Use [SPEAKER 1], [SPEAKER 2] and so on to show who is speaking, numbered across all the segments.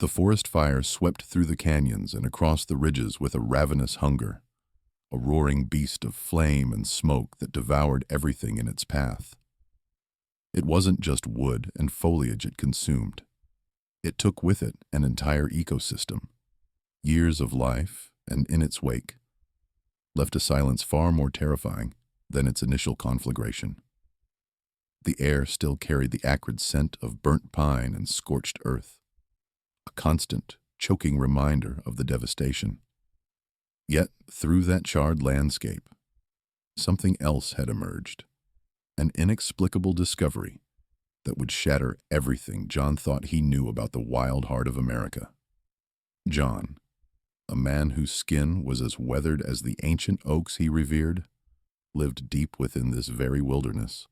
[SPEAKER 1] The forest fire swept through the canyons and across the ridges with a ravenous hunger, a roaring beast of flame and smoke that devoured everything in its path. It wasn't just wood and foliage it consumed. It took with it an entire ecosystem, years of life, and in its wake, left a silence far more terrifying than its initial conflagration. The air still carried the acrid scent of burnt pine and scorched earth, a constant, choking reminder of the devastation. Yet, through that charred landscape, something else had emerged, an inexplicable discovery that would shatter everything John thought he knew about the wild heart of America. John, a man whose skin was as weathered as the ancient oaks he revered, lived deep within this very wilderness,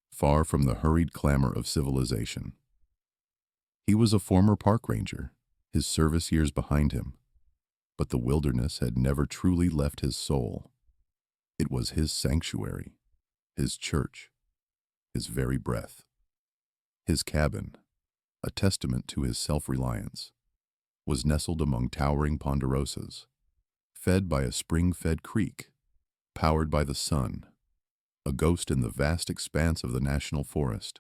[SPEAKER 1] far from the hurried clamor of civilization. He was a former park ranger, his service years behind him, but the wilderness had never truly left his soul. It was his sanctuary, his church, his very breath. His cabin, a testament to his self-reliance, was nestled among towering ponderosas, fed by a spring-fed creek, powered by the sun, a ghost in the vast expanse of the national forest.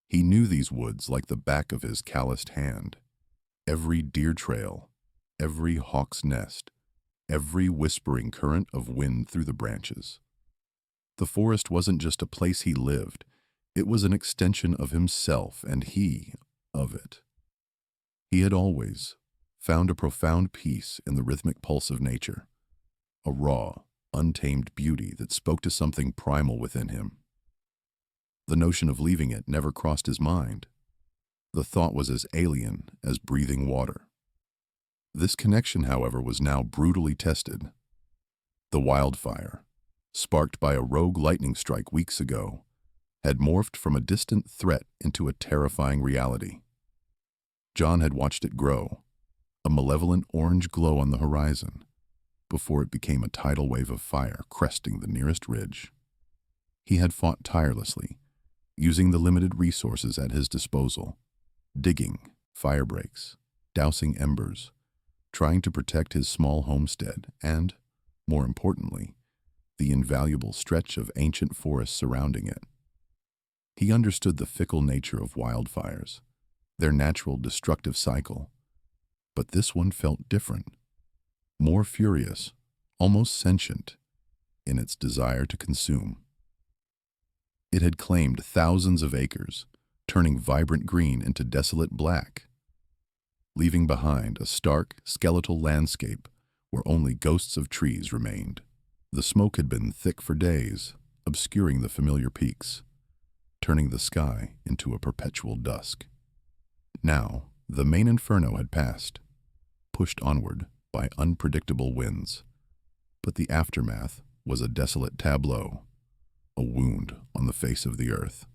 [SPEAKER 1] He knew these woods like the back of his calloused hand. Every deer trail, every hawk's nest, every whispering current of wind through the branches. The forest wasn't just a place he lived, it was an extension of himself and he of it. He had always found a profound peace in the rhythmic pulse of nature, a raw, untamed beauty that spoke to something primal within him. The notion of leaving it never crossed his mind. The thought was as alien as breathing water. This connection, however, was now brutally tested. The wildfire, sparked by a rogue lightning strike weeks ago, had morphed from a distant threat into a terrifying reality. John had watched it grow, a malevolent orange glow on the horizon, before it became a tidal wave of fire cresting the nearest ridge. He had fought tirelessly, using the limited resources at his disposal, digging fire breaks, dousing embers, trying to protect his small homestead and, more importantly, the invaluable stretch of ancient forest surrounding it. He understood the fickle nature of wildfires, their natural destructive cycle, but this one felt different, more furious, almost sentient, in its desire to consume. It had claimed thousands of acres, turning vibrant green into desolate black, leaving behind a stark, skeletal landscape where only ghosts of trees remained. The smoke had been thick for days, obscuring the familiar peaks, turning the sky into a perpetual dusk. Now, the main inferno had passed, pushed onward by unpredictable winds, but the aftermath was a desolate tableau, a wound on the face of the earth.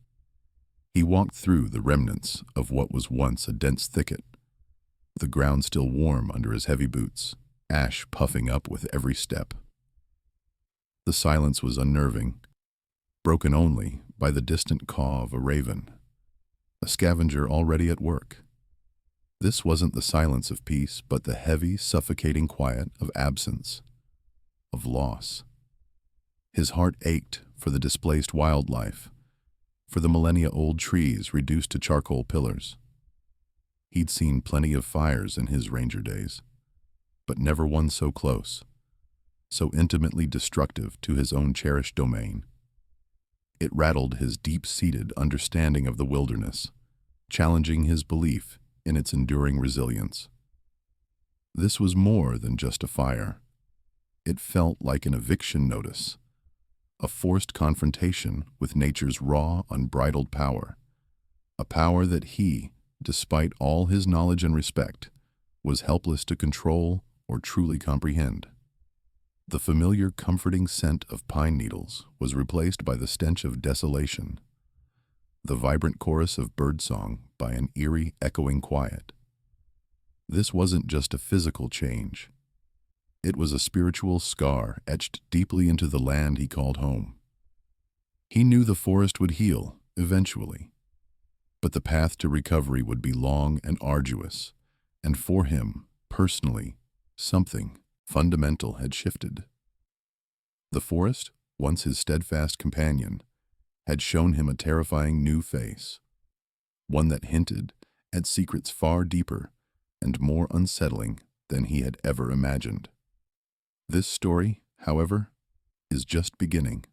[SPEAKER 1] He walked through the remnants of what was once a dense thicket, the ground still warm under his heavy boots, ash puffing up with every step. The silence was unnerving, broken only by the distant caw of a raven, a scavenger already at work. This wasn't the silence of peace, but the heavy, suffocating quiet of absence, of loss. His heart ached for the displaced wildlife, for the millennia-old trees reduced to charcoal pillars. He'd seen plenty of fires in his ranger days, but never one so close, so intimately destructive to his own cherished domain. It rattled his deep-seated understanding of the wilderness, challenging his belief in its enduring resilience. This was more than just a fire. It felt like an eviction notice, a forced confrontation with nature's raw, unbridled power, a power that he, despite all his knowledge and respect, was helpless to control or truly comprehend. The familiar, comforting scent of pine needles was replaced by the stench of desolation, the vibrant chorus of birdsong by an eerie, echoing quiet. This wasn't just a physical change. It was a spiritual scar etched deeply into the land he called home. He knew the forest would heal, eventually, but the path to recovery would be long and arduous, And for him, personally, something fundamental had shifted. The forest, once his steadfast companion, had shown him a terrifying new face, one that hinted at secrets far deeper and more unsettling than he had ever imagined. This story, however, is just beginning.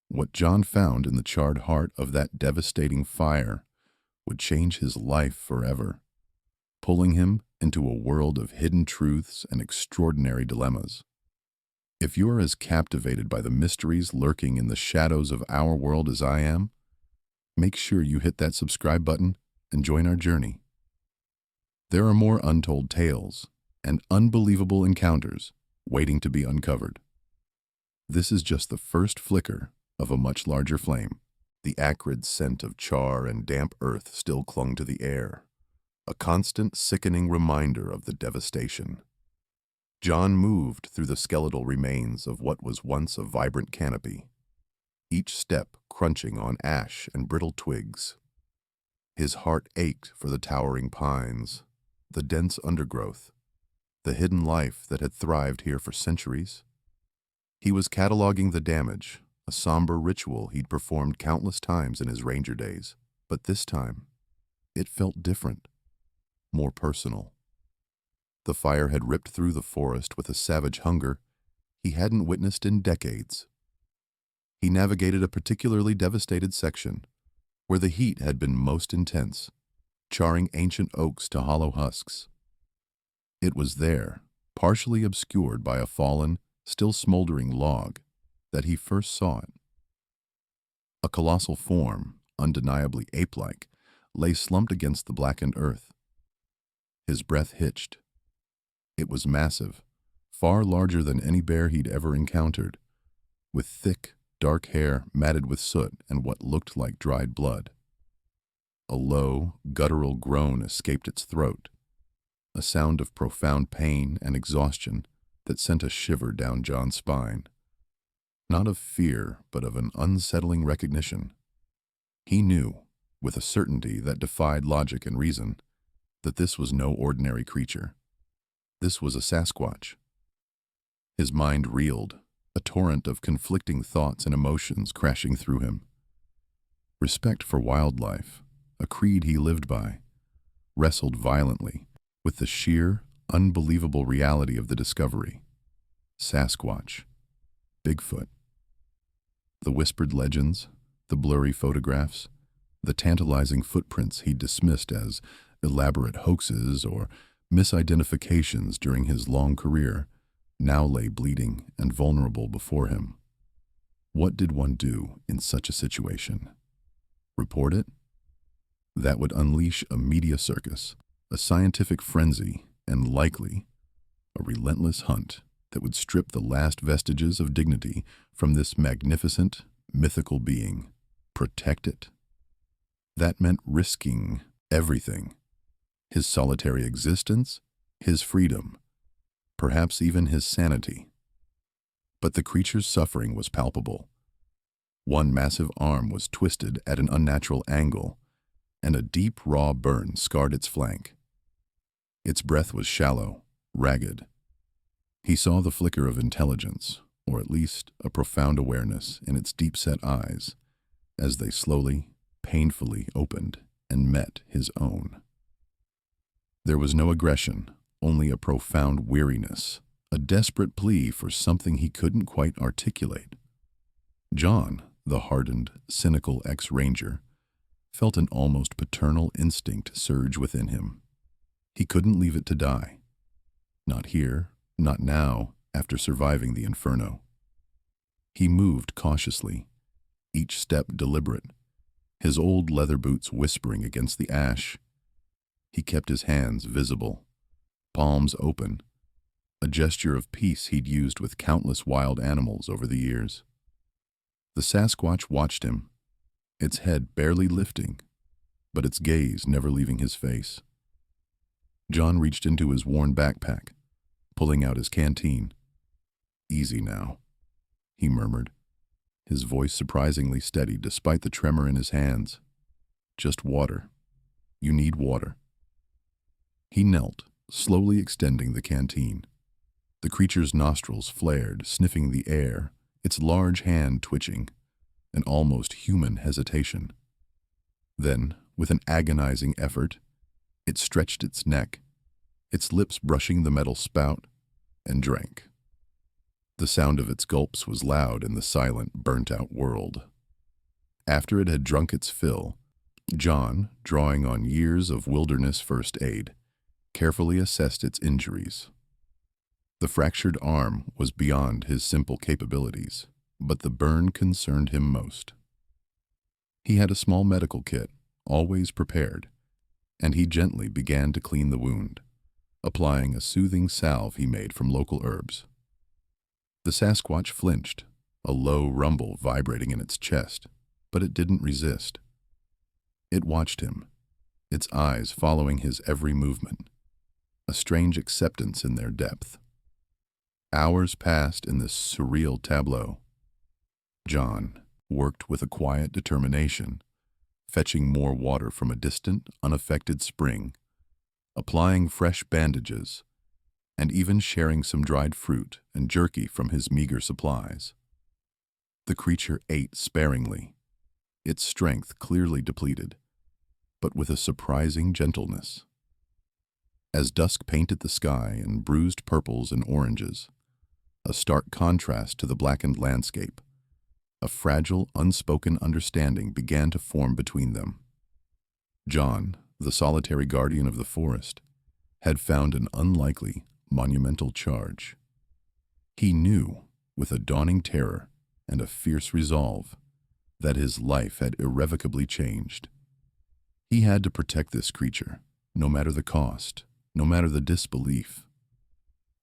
[SPEAKER 1] What John found in the charred heart of that devastating fire would change his life forever, pulling him into a world of hidden truths and extraordinary dilemmas. If you are as captivated by the mysteries lurking in the shadows of our world as I am, make sure you hit that subscribe button and join our journey. There are more untold tales and unbelievable encounters waiting to be uncovered. This is just the first flicker of a much larger flame. The acrid scent of char and damp earth still clung to the air, a constant sickening reminder of the devastation. John moved through the skeletal remains of what was once a vibrant canopy, each step crunching on ash and brittle twigs. His heart ached for the towering pines, the dense undergrowth, the hidden life that had thrived here for centuries. He was cataloging the damage, a somber ritual he'd performed countless times in his ranger days, but this time, it felt different, more personal. The fire had ripped through the forest with a savage hunger he hadn't witnessed in decades. He navigated a particularly devastated section, where the heat had been most intense, charring ancient oaks to hollow husks. It was there, partially obscured by a fallen, still smoldering log, that he first saw it. A colossal form, undeniably ape-like, lay slumped against the blackened earth. His breath hitched. It was massive, far larger than any bear he'd ever encountered, with thick, dark hair matted with soot and what looked like dried blood. A low, guttural groan escaped its throat, a sound of profound pain and exhaustion that sent a shiver down John's spine. Not of fear, but of an unsettling recognition. He knew, with a certainty that defied logic and reason, that this was no ordinary creature. This was a Sasquatch. His mind reeled, a torrent of conflicting thoughts and emotions crashing through him. Respect for wildlife, a creed he lived by, wrestled violently with the sheer, unbelievable reality of the discovery. Sasquatch, Bigfoot. The whispered legends, the blurry photographs, the tantalizing footprints he dismissed as elaborate hoaxes or misidentifications during his long career now lay bleeding and vulnerable before him. What did one do in such a situation? Report it? That would unleash a media circus, a scientific frenzy, and likely a relentless hunt that would strip the last vestiges of dignity from this magnificent, mythical being. Protect it. That meant risking everything. His solitary existence, his freedom, perhaps even his sanity. But the creature's suffering was palpable. One massive arm was twisted at an unnatural angle, and a deep, raw burn scarred its flank. Its breath was shallow, ragged. He saw the flicker of intelligence, or at least a profound awareness, in its deep-set eyes, as they slowly, painfully opened and met his own. There was no aggression, only a profound weariness, a desperate plea for something he couldn't quite articulate. John, the hardened, cynical ex-ranger, felt an almost paternal instinct surge within him. He couldn't leave it to die. Not here, not now, after surviving the inferno. He moved cautiously, each step deliberate, his old leather boots whispering against the ash. He kept his hands visible, palms open, a gesture of peace he'd used with countless wild animals over the years. The Sasquatch watched him, its head barely lifting, but its gaze never leaving his face. John reached into his worn backpack, pulling out his canteen. "Easy now," he murmured, his voice surprisingly steady despite the tremor in his hands. "Just water. You need water." He knelt, slowly extending the canteen. The creature's nostrils flared, sniffing the air, its large hand twitching, an almost human hesitation. Then, with an agonizing effort, it stretched its neck, its lips brushing the metal spout, and drank. The sound of its gulps was loud in the silent, burnt-out world. After it had drunk its fill, John, drawing on years of wilderness first aid, carefully assessed its injuries. The fractured arm was beyond his simple capabilities, but the burn concerned him most. He had a small medical kit, always prepared, and he gently began to clean the wound, applying a soothing salve he made from local herbs. The Sasquatch flinched, a low rumble vibrating in its chest, but it didn't resist. It watched him, its eyes following his every movement, a strange acceptance in their depth. Hours passed in this surreal tableau. John worked with a quiet determination, fetching more water from a distant, unaffected spring, applying fresh bandages, and even sharing some dried fruit and jerky from his meager supplies. The creature ate sparingly, its strength clearly depleted, but with a surprising gentleness. As dusk painted the sky in bruised purples and oranges, a stark contrast to the blackened landscape, a fragile, unspoken understanding began to form between them. John, the solitary guardian of the forest, had found an unlikely, monumental charge. He knew, with a dawning terror and a fierce resolve, that his life had irrevocably changed. He had to protect this creature, no matter the cost, no matter the disbelief.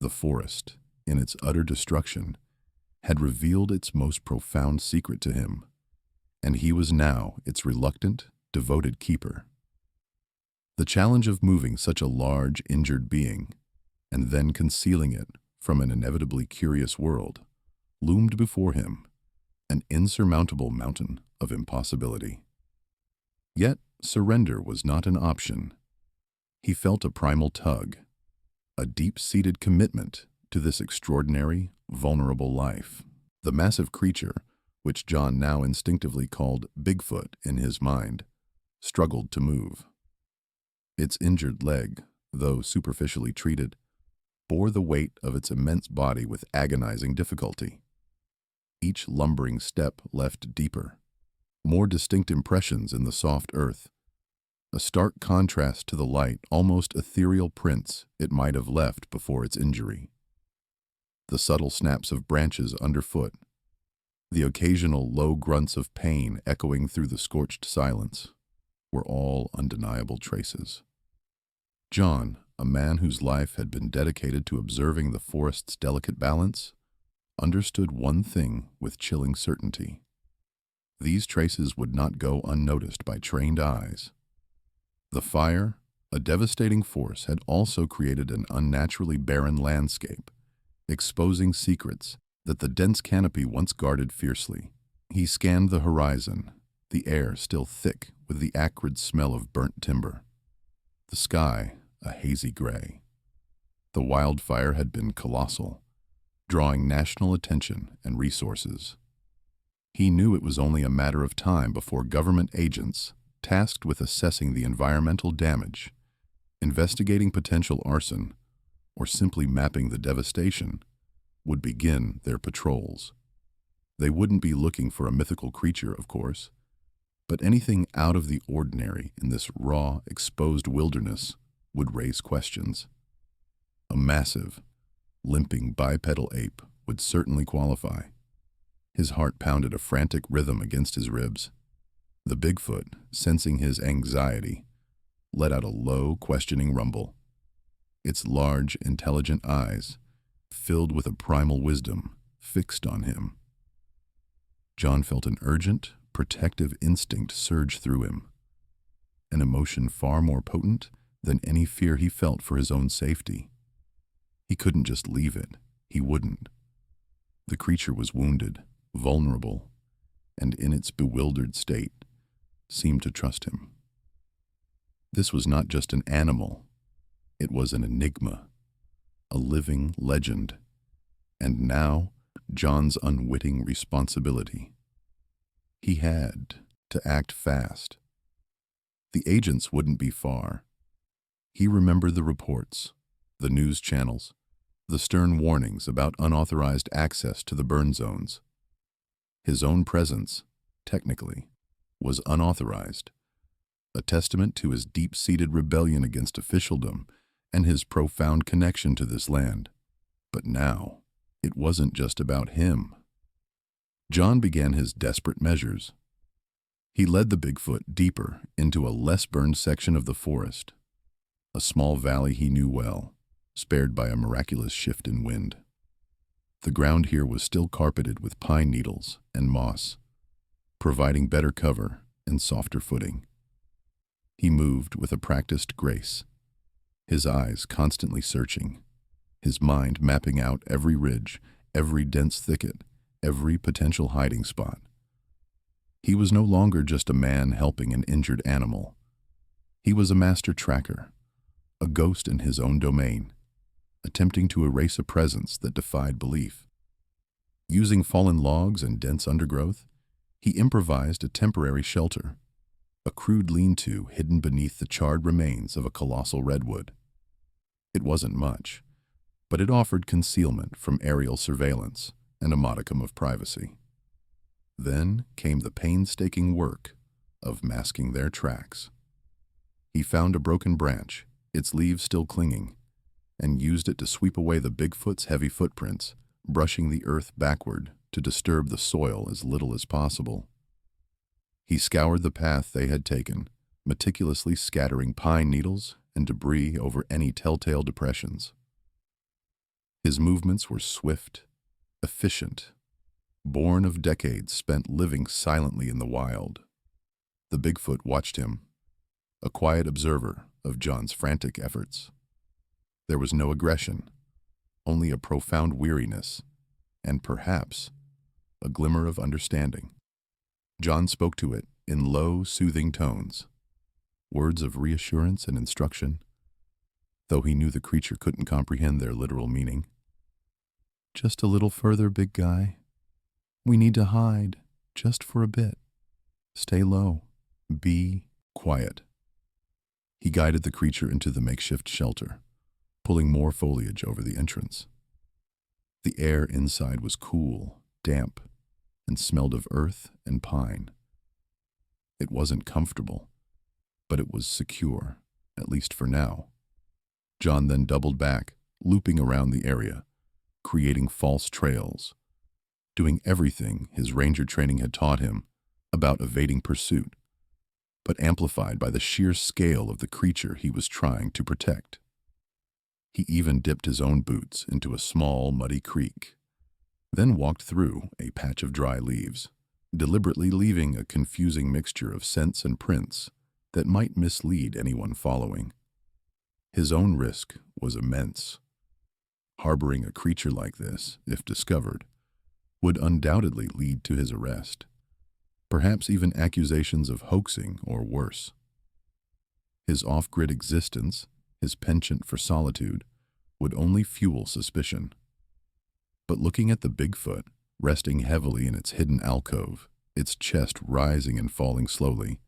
[SPEAKER 1] The forest, in its utter destruction, had revealed its most profound secret to him, and he was now its reluctant, devoted keeper. The challenge of moving such a large, injured being, and then concealing it from an inevitably curious world, loomed before him, an insurmountable mountain of impossibility. Yet surrender was not an option. He felt a primal tug, a deep-seated commitment to this extraordinary, vulnerable life. The massive creature, which John now instinctively called Bigfoot in his mind, struggled to move. Its injured leg, though superficially treated, bore the weight of its immense body with agonizing difficulty. Each lumbering step left deeper, more distinct impressions in the soft earth, a stark contrast to the light, almost ethereal prints it might have left before its injury. The subtle snaps of branches underfoot, the occasional low grunts of pain echoing through the scorched silence, were all undeniable traces. John, a man whose life had been dedicated to observing the forest's delicate balance, understood one thing with chilling certainty. These traces would not go unnoticed by trained eyes. The fire, a devastating force, had also created an unnaturally barren landscape, exposing secrets that the dense canopy once guarded fiercely. He scanned the horizon, the air still thick with the acrid smell of burnt timber. The sky, a hazy gray. The wildfire had been colossal, drawing national attention and resources. He knew it was only a matter of time before government agents, tasked with assessing the environmental damage, investigating potential arson, or simply mapping the devastation, would begin their patrols. They wouldn't be looking for a mythical creature, of course, but anything out of the ordinary in this raw, exposed wilderness would raise questions. A massive, limping bipedal ape would certainly qualify. His heart pounded a frantic rhythm against his ribs. The Bigfoot, sensing his anxiety, let out a low, questioning rumble. Its large, intelligent eyes, filled with a primal wisdom, fixed on him. John felt an urgent, protective instinct surge through him, an emotion far more potent than any fear he felt for his own safety. He couldn't just leave it. He wouldn't. The creature was wounded, vulnerable, and in its bewildered state, seemed to trust him. This was not just an animal. It was an enigma, a living legend, and now John's unwitting responsibility. He had to act fast. The agents wouldn't be far. He remembered the reports, the news channels, the stern warnings about unauthorized access to the burn zones. His own presence, technically, was unauthorized, a testament to his deep-seated rebellion against officialdom and his profound connection to this land. But now, it wasn't just about him. John began his desperate measures. He led the Bigfoot deeper into a less burned section of the forest, a small valley he knew well, spared by a miraculous shift in wind. The ground here was still carpeted with pine needles and moss, providing better cover and softer footing. He moved with a practiced grace, his eyes constantly searching, his mind mapping out every ridge, every dense thicket, every potential hiding spot. He was no longer just a man helping an injured animal. He was a master tracker, a ghost in his own domain, attempting to erase a presence that defied belief. Using fallen logs and dense undergrowth, he improvised a temporary shelter, a crude lean-to hidden beneath the charred remains of a colossal redwood. It wasn't much, but it offered concealment from aerial surveillance and a modicum of privacy. Then came the painstaking work of masking their tracks. He found a broken branch, its leaves still clinging, and used it to sweep away the Bigfoot's heavy footprints, brushing the earth backward to disturb the soil as little as possible. He scoured the path they had taken, meticulously scattering pine needles and debris over any telltale depressions. His movements were swift, efficient, born of decades spent living silently in the wild. The Bigfoot watched him, a quiet observer of John's frantic efforts. There was no aggression, only a profound weariness, and perhaps a glimmer of understanding. John spoke to it in low, soothing tones, words of reassurance and instruction, though he knew the creature couldn't comprehend their literal meaning. "Just a little further, big guy. We need to hide, just for a bit. Stay low. Be quiet." He guided the creature into the makeshift shelter, pulling more foliage over the entrance. The air inside was cool, damp, and smelled of earth and pine. It wasn't comfortable, but it was secure, at least for now. John then doubled back, looping around the area, creating false trails, doing everything his ranger training had taught him about evading pursuit, but amplified by the sheer scale of the creature he was trying to protect. He even dipped his own boots into a small, muddy creek, then walked through a patch of dry leaves, deliberately leaving a confusing mixture of scents and prints that might mislead anyone following. His own risk was immense. Harboring a creature like this, if discovered, would undoubtedly lead to his arrest, perhaps even accusations of hoaxing or worse. His off-grid existence, his penchant for solitude, would only fuel suspicion. But looking at the Bigfoot, resting heavily in its hidden alcove, its chest rising and falling slowly,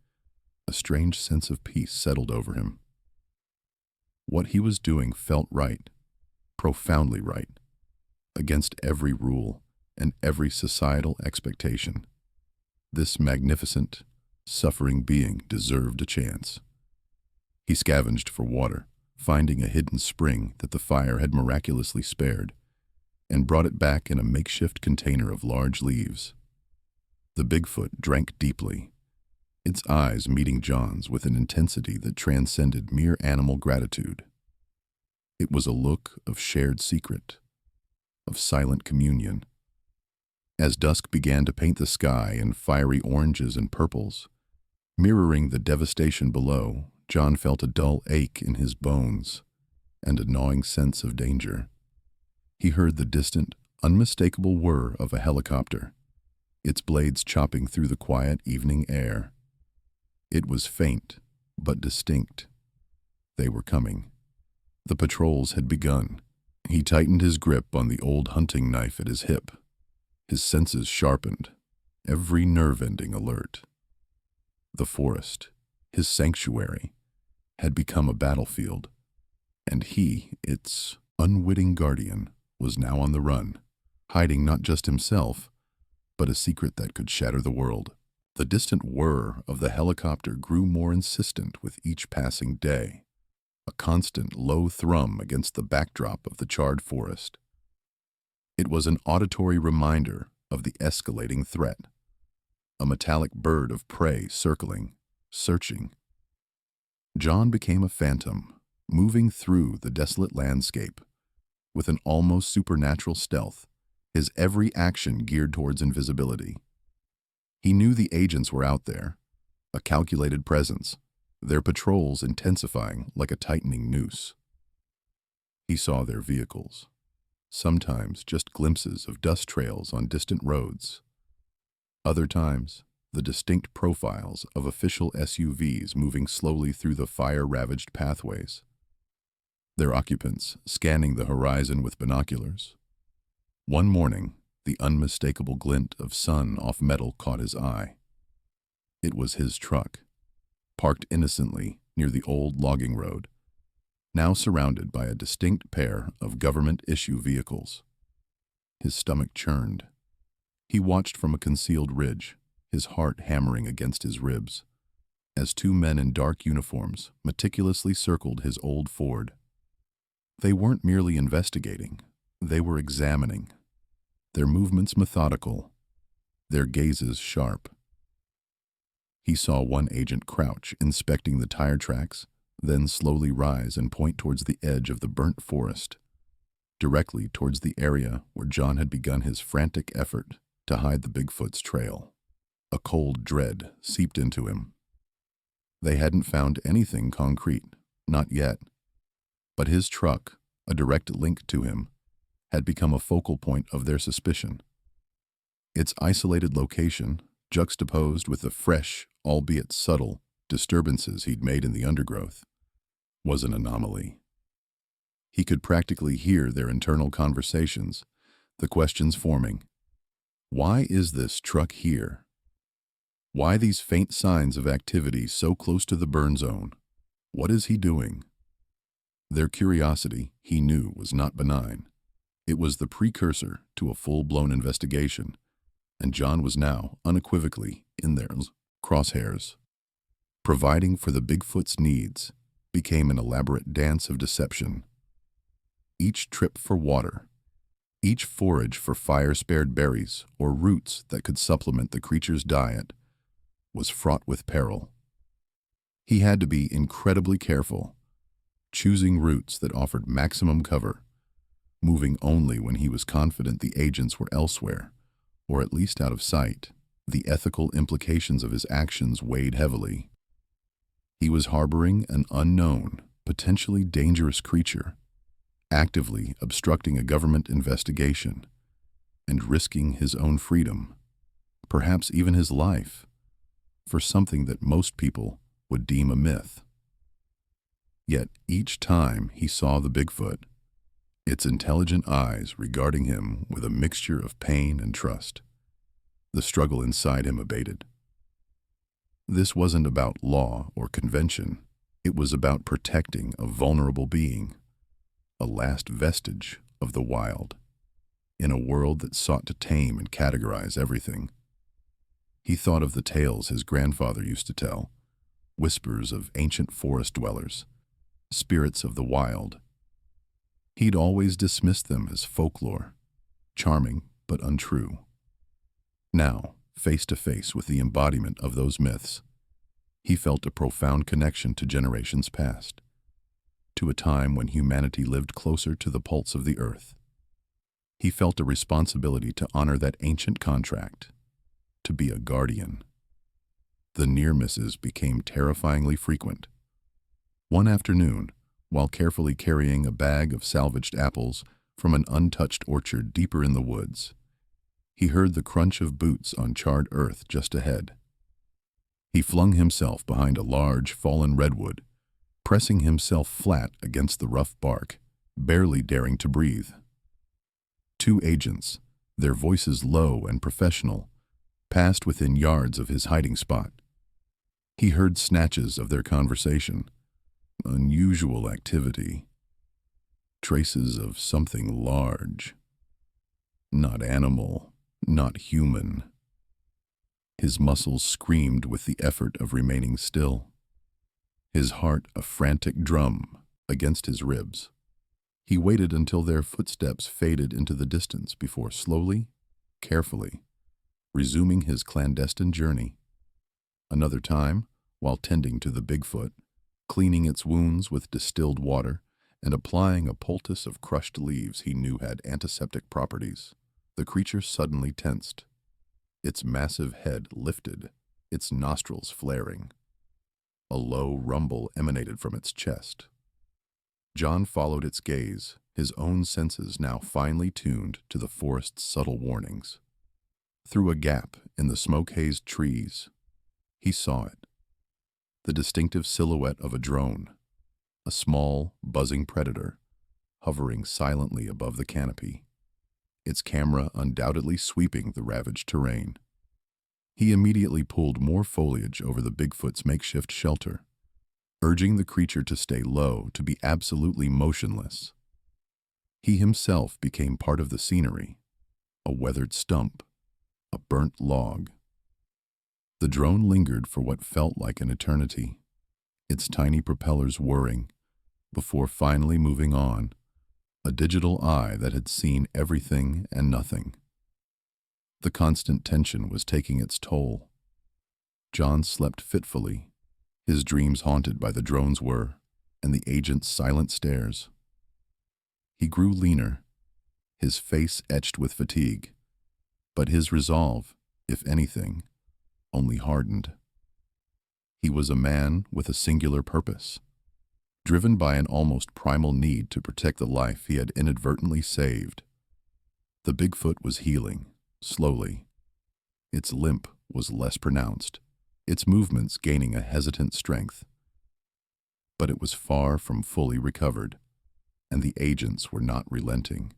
[SPEAKER 1] a strange sense of peace settled over him. What he was doing felt right, profoundly right, against every rule and every societal expectation. This magnificent, suffering being deserved a chance. He scavenged for water, finding a hidden spring that the fire had miraculously spared, and brought it back in a makeshift container of large leaves. The Bigfoot drank deeply, its eyes meeting John's with an intensity that transcended mere animal gratitude. It was a look of shared secret, of silent communion. As dusk began to paint the sky in fiery oranges and purples, mirroring the devastation below, John felt a dull ache in his bones and a gnawing sense of danger. He heard the distant, unmistakable whir of a helicopter, its blades chopping through the quiet evening air. It was faint, but distinct. They were coming. The patrols had begun. He tightened his grip on the old hunting knife at his hip, his senses sharpened, every nerve ending alert. The forest, his sanctuary, had become a battlefield, and he, its unwitting guardian, was now on the run, hiding not just himself, but a secret that could shatter the world. The distant whir of the helicopter grew more insistent with each passing day, a constant low thrum against the backdrop of the charred forest. It was an auditory reminder of the escalating threat, a metallic bird of prey circling, searching. John became a phantom, moving through the desolate landscape with an almost supernatural stealth, his every action geared towards invisibility. He knew the agents were out there, a calculated presence, their patrols intensifying like a tightening noose. He saw their vehicles, sometimes just glimpses of dust trails on distant roads. Other times, the distinct profiles of official SUVs moving slowly through the fire-ravaged pathways, their occupants scanning the horizon with binoculars. One morning, the unmistakable glint of sun off metal caught his eye. It was his truck, parked innocently near the old logging road, now surrounded by a distinct pair of government-issue vehicles. His stomach churned. He watched from a concealed ridge, his heart hammering against his ribs, as two men in dark uniforms meticulously circled his old Ford. They weren't merely investigating, they were examining, their movements methodical, their gazes sharp. He saw one agent crouch, inspecting the tire tracks, then slowly rise and point towards the edge of the burnt forest, directly towards the area where John had begun his frantic effort to hide the Bigfoot's trail. A cold dread seeped into him. They hadn't found anything concrete, not yet, but his truck, a direct link to him, had become a focal point of their suspicion. Its isolated location, juxtaposed with the fresh, albeit subtle, disturbances he'd made in the undergrowth, was an anomaly. He could practically hear their internal conversations, the questions forming. Why is this truck here? Why these faint signs of activity so close to the burn zone? What is he doing? Their curiosity, he knew, was not benign. It was the precursor to a full-blown investigation, and John was now unequivocally in their crosshairs. Providing for the Bigfoot's needs became an elaborate dance of deception. Each trip for water, each forage for fire-spared berries or roots that could supplement the creature's diet, was fraught with peril. He had to be incredibly careful, choosing routes that offered maximum cover, moving only when he was confident the agents were elsewhere, or at least out of sight. The ethical implications of his actions weighed heavily. He was harboring an unknown, potentially dangerous creature, actively obstructing a government investigation, and risking his own freedom, perhaps even his life, for something that most people would deem a myth. Yet each time he saw the Bigfoot, its intelligent eyes regarding him with a mixture of pain and trust, the struggle inside him abated. This wasn't about law or convention. It was about protecting a vulnerable being, a last vestige of the wild, in a world that sought to tame and categorize everything. He thought of the tales his grandfather used to tell, whispers of ancient forest dwellers, spirits of the wild. He'd always dismissed them as folklore, charming but untrue. Now, face to face with the embodiment of those myths, he felt a profound connection to generations past, to a time when humanity lived closer to the pulse of the earth. He felt a responsibility to honor that ancient contract, to be a guardian. The near misses became terrifyingly frequent. One afternoon, while carefully carrying a bag of salvaged apples from an untouched orchard deeper in the woods, he heard the crunch of boots on charred earth just ahead. He flung himself behind a large, fallen redwood, pressing himself flat against the rough bark, barely daring to breathe. Two agents, their voices low and professional, passed within yards of his hiding spot. He heard snatches of their conversation. Unusual activity. Traces of something large. Not animal, not human. His muscles screamed with the effort of remaining still. His heart a frantic drum against his ribs. He waited until their footsteps faded into the distance before slowly, carefully, resuming his clandestine journey. Another time, while tending to the Bigfoot, cleaning its wounds with distilled water and applying a poultice of crushed leaves he knew had antiseptic properties, the creature suddenly tensed. Its massive head lifted, its nostrils flaring. A low rumble emanated from its chest. John followed its gaze, his own senses now finely tuned to the forest's subtle warnings. Through a gap in the smoke-hazed trees, he saw it. The distinctive silhouette of a drone, a small, buzzing predator, hovering silently above the canopy, its camera undoubtedly sweeping the ravaged terrain. He immediately pulled more foliage over the Bigfoot's makeshift shelter, urging the creature to stay low, to be absolutely motionless. He himself became part of the scenery, a weathered stump, a burnt log. The drone lingered for what felt like an eternity, its tiny propellers whirring, before finally moving on, a digital eye that had seen everything and nothing. The constant tension was taking its toll. John slept fitfully, his dreams haunted by the drone's whir and the agent's silent stares. He grew leaner, his face etched with fatigue, but his resolve, if anything, only hardened. He was a man with a singular purpose, driven by an almost primal need to protect the life he had inadvertently saved. The Bigfoot was healing, slowly. Its limp was less pronounced, its movements gaining a hesitant strength. But it was far from fully recovered, and the agents were not relenting.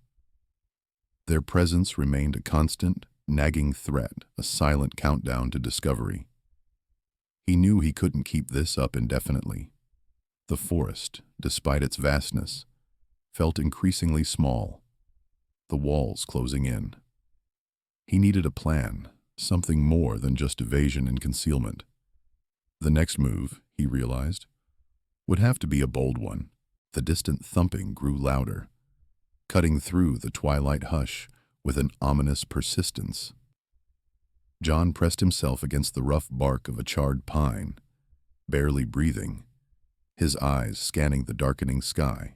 [SPEAKER 1] Their presence remained a constant, nagging threat, a silent countdown to discovery. He knew he couldn't keep this up indefinitely. The forest, despite its vastness, felt increasingly small, the walls closing in. He needed a plan, something more than just evasion and concealment. The next move, he realized, would have to be a bold one. The distant thumping grew louder, cutting through the twilight hush with an ominous persistence. John pressed himself against the rough bark of a charred pine, barely breathing, his eyes scanning the darkening sky.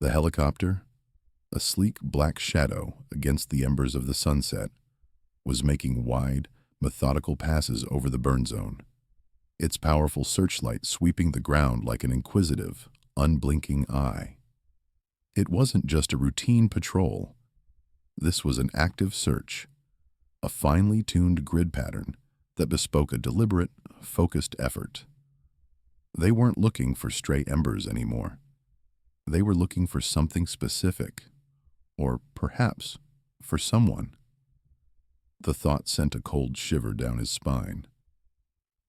[SPEAKER 1] The helicopter, a sleek black shadow against the embers of the sunset, was making wide, methodical passes over the burn zone, its powerful searchlight sweeping the ground like an inquisitive, unblinking eye. It wasn't just a routine patrol. This was an active search, a finely tuned grid pattern that bespoke a deliberate, focused effort. They weren't looking for stray embers anymore. They were looking for something specific, or perhaps for someone. The thought sent a cold shiver down his spine.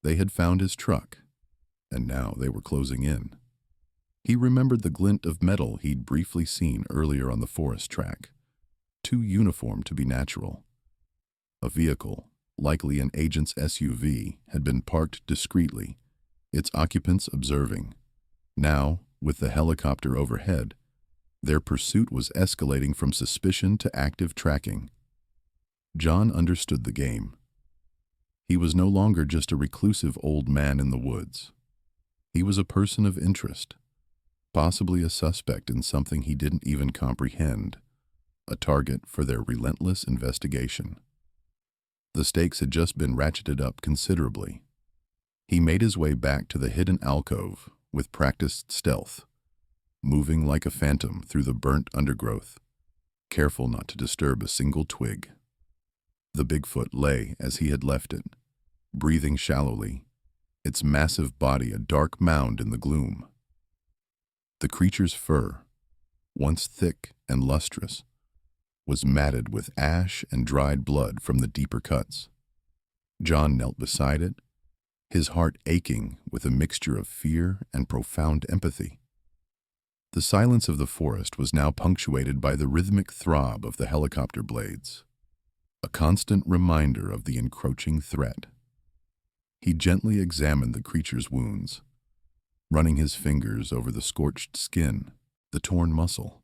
[SPEAKER 1] They had found his truck, and now they were closing in. He remembered the glint of metal he'd briefly seen earlier on the forest track, too uniform to be natural. A vehicle, likely an agent's SUV, had been parked discreetly, its occupants observing. Now, with the helicopter overhead, their pursuit was escalating from suspicion to active tracking. John understood the game. He was no longer just a reclusive old man in the woods. He was a person of interest, possibly a suspect in something he didn't even comprehend, a target for their relentless investigation. The stakes had just been ratcheted up considerably. He made his way back to the hidden alcove with practiced stealth, moving like a phantom through the burnt undergrowth, careful not to disturb a single twig. The Bigfoot lay as he had left it, breathing shallowly, its massive body a dark mound in the gloom. The creature's fur, once thick and lustrous, was matted with ash and dried blood from the deeper cuts. John knelt beside it, his heart aching with a mixture of fear and profound empathy. The silence of the forest was now punctuated by the rhythmic throb of the helicopter blades, a constant reminder of the encroaching threat. He gently examined the creature's wounds, running his fingers over the scorched skin, the torn muscle,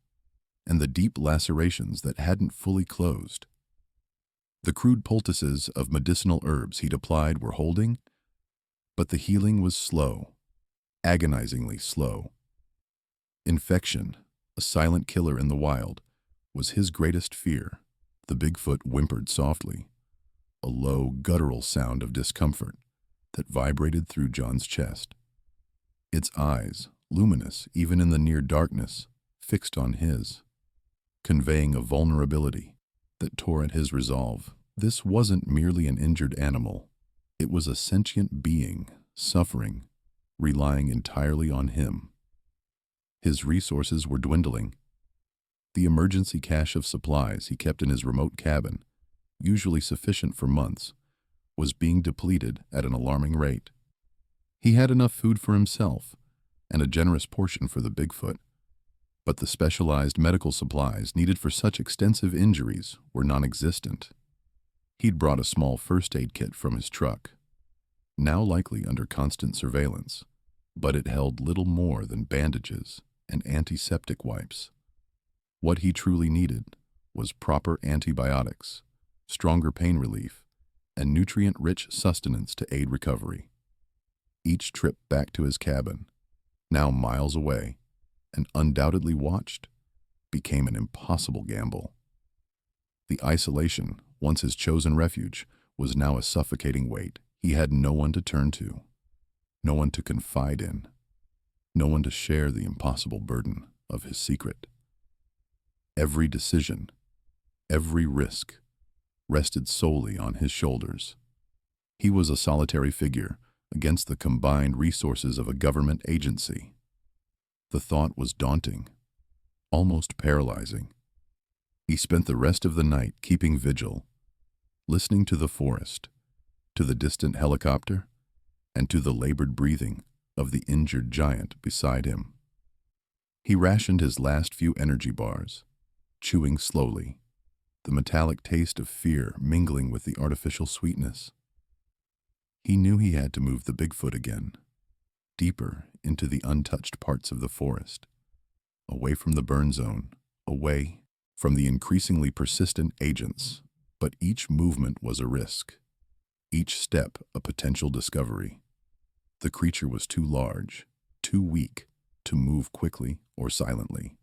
[SPEAKER 1] and the deep lacerations that hadn't fully closed. The crude poultices of medicinal herbs he'd applied were holding, but the healing was slow, agonizingly slow. Infection, a silent killer in the wild, was his greatest fear. The Bigfoot whimpered softly, a low, guttural sound of discomfort that vibrated through John's chest. Its eyes, luminous even in the near darkness, fixed on his, conveying a vulnerability that tore at his resolve. This wasn't merely an injured animal. It was a sentient being, suffering, relying entirely on him. His resources were dwindling. The emergency cache of supplies he kept in his remote cabin, usually sufficient for months, was being depleted at an alarming rate. He had enough food for himself and a generous portion for the Bigfoot, but the specialized medical supplies needed for such extensive injuries were non-existent. He'd brought a small first aid kit from his truck, now likely under constant surveillance, but it held little more than bandages and antiseptic wipes. What he truly needed was proper antibiotics, stronger pain relief, and nutrient-rich sustenance to aid recovery. Each trip back to his cabin, now miles away and undoubtedly watched, became an impossible gamble. The isolation, once his chosen refuge, was now a suffocating weight. He had no one to turn to, no one to confide in, no one to share the impossible burden of his secret. Every decision, every risk, rested solely on his shoulders. He was a solitary figure against the combined resources of a government agency. The thought was daunting, almost paralyzing. He spent the rest of the night keeping vigil, listening to the forest, to the distant helicopter, and to the labored breathing of the injured giant beside him. He rationed his last few energy bars, chewing slowly, the metallic taste of fear mingling with the artificial sweetness. He knew he had to move the Bigfoot again, deeper into the untouched parts of the forest, away from the burn zone, away from the increasingly persistent agents. But each movement was a risk, each step a potential discovery. The creature was too large, too weak to move quickly or silently.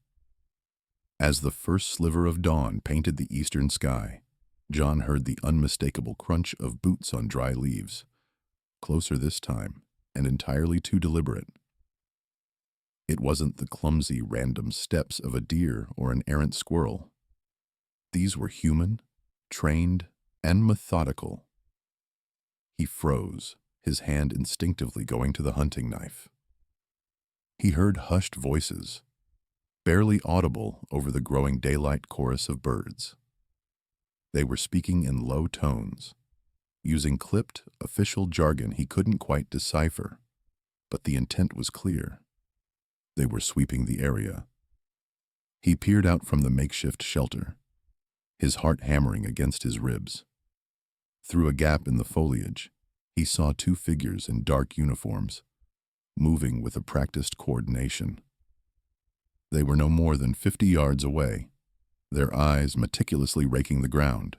[SPEAKER 1] As the first sliver of dawn painted the eastern sky, John heard the unmistakable crunch of boots on dry leaves, closer this time and entirely too deliberate. It wasn't the clumsy, random steps of a deer or an errant squirrel. These were human, trained, and methodical. He froze, his hand instinctively going to the hunting knife. He heard hushed voices, barely audible over the growing daylight chorus of birds. They were speaking in low tones, using clipped, official jargon he couldn't quite decipher, but the intent was clear. They were sweeping the area. He peered out from the makeshift shelter, his heart hammering against his ribs. Through a gap in the foliage, he saw two figures in dark uniforms, moving with a practiced coordination. They were no more than 50 yards away, their eyes meticulously raking the ground,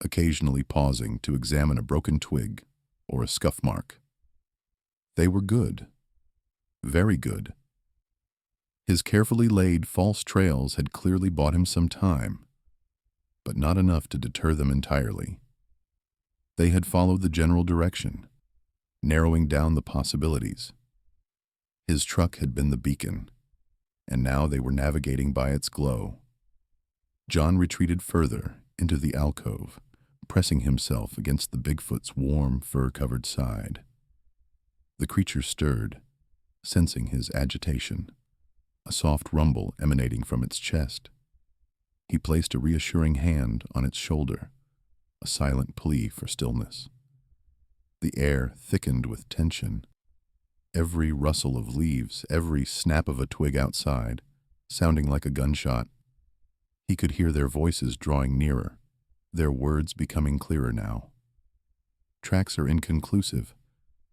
[SPEAKER 1] occasionally pausing to examine a broken twig or a scuff mark. They were good, very good. His carefully laid false trails had clearly bought him some time, but not enough to deter them entirely. They had followed the general direction, narrowing down the possibilities. His truck had been the beacon, and now they were navigating by its glow. John retreated further into the alcove, pressing himself against the Bigfoot's warm, fur-covered side. The creature stirred, sensing his agitation, a soft rumble emanating from its chest. He placed a reassuring hand on its shoulder, a silent plea for stillness. The air thickened with tension. Every rustle of leaves, every snap of a twig outside, sounding like a gunshot. He could hear their voices drawing nearer, their words becoming clearer now. Tracks are inconclusive,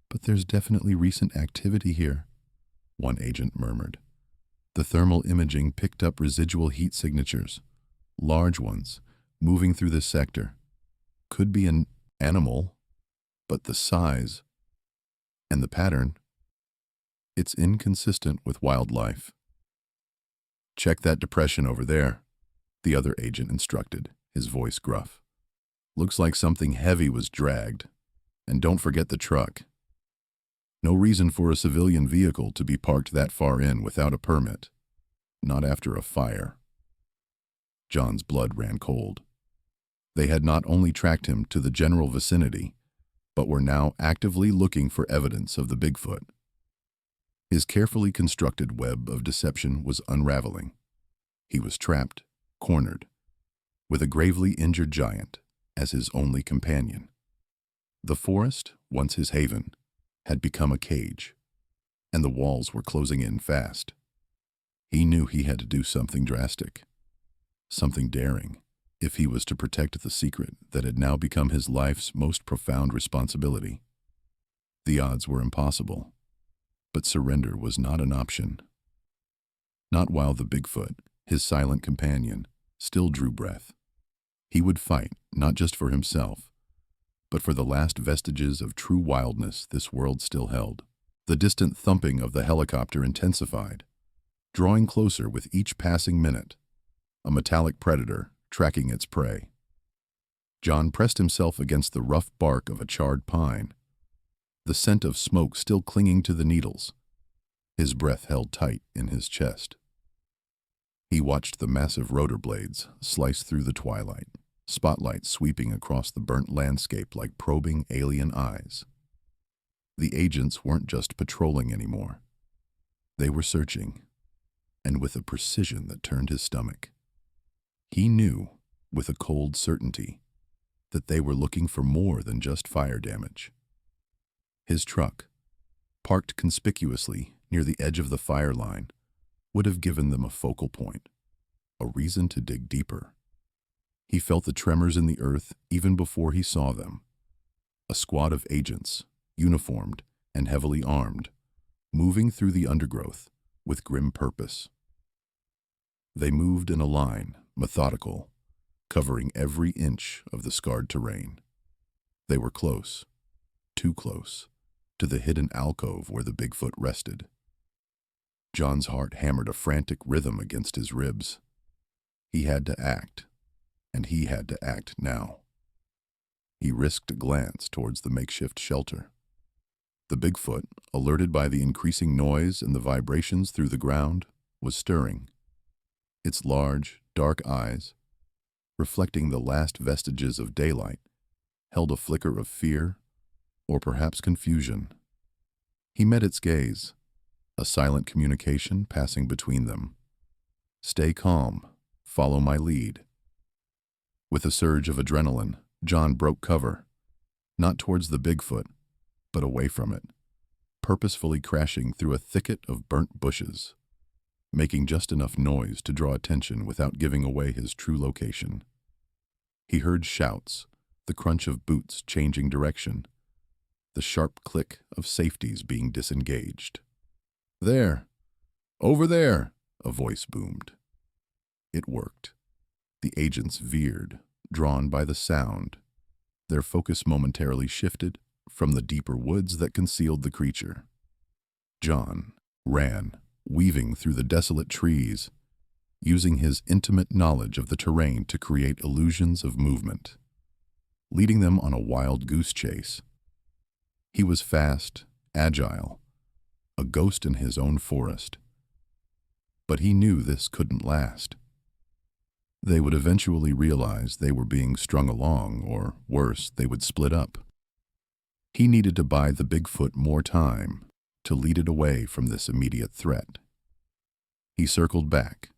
[SPEAKER 1] but there's definitely recent activity here, one agent murmured. The thermal imaging picked up residual heat signatures, large ones, moving through this sector. Could be an animal, but the size and the pattern, it's inconsistent with wildlife. Check that depression over there, the other agent instructed, his voice gruff. Looks like something heavy was dragged. And don't forget the truck. No reason for a civilian vehicle to be parked that far in without a permit. Not after a fire. John's blood ran cold. They had not only tracked him to the general vicinity, but were now actively looking for evidence of the Bigfoot. His carefully constructed web of deception was unraveling. He was trapped, cornered, with a gravely injured giant as his only companion. The forest, once his haven, had become a cage, and the walls were closing in fast. He knew he had to do something drastic, something daring, if he was to protect the secret that had now become his life's most profound responsibility. The odds were impossible, but surrender was not an option. Not while the Bigfoot, his silent companion, still drew breath. He would fight, not just for himself, but for the last vestiges of true wildness this world still held. The distant thumping of the helicopter intensified, drawing closer with each passing minute, a metallic predator tracking its prey. John pressed himself against the rough bark of a charred pine, the scent of smoke still clinging to the needles, his breath held tight in his chest. He watched the massive rotor blades slice through the twilight, spotlights sweeping across the burnt landscape like probing alien eyes. The agents weren't just patrolling anymore. They were searching, and with a precision that turned his stomach. He knew, with a cold certainty, that they were looking for more than just fire damage. His truck, parked conspicuously near the edge of the fire line, would have given them a focal point, a reason to dig deeper. He felt the tremors in the earth even before he saw them. A squad of agents, uniformed and heavily armed, moving through the undergrowth with grim purpose. They moved in a line, methodical, covering every inch of the scarred terrain. They were close, too close, to the hidden alcove where the Bigfoot rested. John's heart hammered a frantic rhythm against his ribs. He had to act, and he had to act now. He risked a glance towards the makeshift shelter. The Bigfoot, alerted by the increasing noise and the vibrations through the ground, was stirring. Its large, dark eyes, reflecting the last vestiges of daylight, held a flicker of fear, or perhaps confusion. He met its gaze, a silent communication passing between them. "Stay calm. Follow my lead." With a surge of adrenaline, John broke cover, not towards the Bigfoot, but away from it, purposefully crashing through a thicket of burnt bushes, making just enough noise to draw attention without giving away his true location. He heard shouts, the crunch of boots changing direction, the sharp click of safeties being disengaged. "There! Over there!" a voice boomed. It worked. The agents veered, drawn by the sound. Their focus momentarily shifted from the deeper woods that concealed the creature. John ran, weaving through the desolate trees, using his intimate knowledge of the terrain to create illusions of movement, leading them on a wild goose chase. He was fast, agile, a ghost in his own forest. But he knew this couldn't last. They would eventually realize they were being strung along, or worse, they would split up. He needed to buy the Bigfoot more time to lead it away from this immediate threat. He circled back,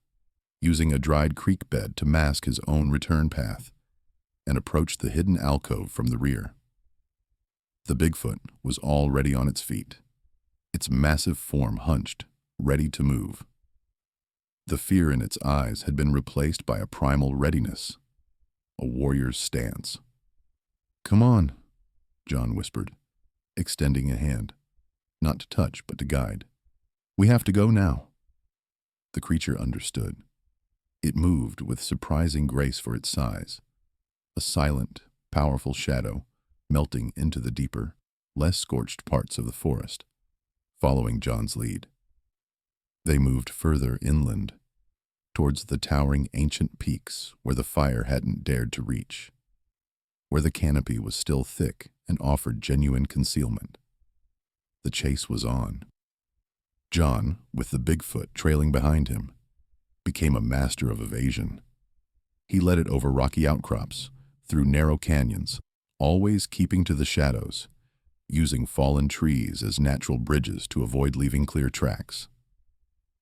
[SPEAKER 1] using a dried creek bed to mask his own return path, and approached the hidden alcove from the rear. The Bigfoot was already on its feet, its massive form hunched, ready to move. The fear in its eyes had been replaced by a primal readiness, a warrior's stance. "Come on," John whispered, extending a hand, not to touch but to guide. "We have to go now." The creature understood. It moved with surprising grace for its size, a silent, powerful shadow melting into the deeper, less scorched parts of the forest, following John's lead. They moved further inland, towards the towering ancient peaks where the fire hadn't dared to reach, where the canopy was still thick and offered genuine concealment. The chase was on. John, with the Bigfoot trailing behind him, became a master of evasion. He led it over rocky outcrops, through narrow canyons, always keeping to the shadows, using fallen trees as natural bridges to avoid leaving clear tracks.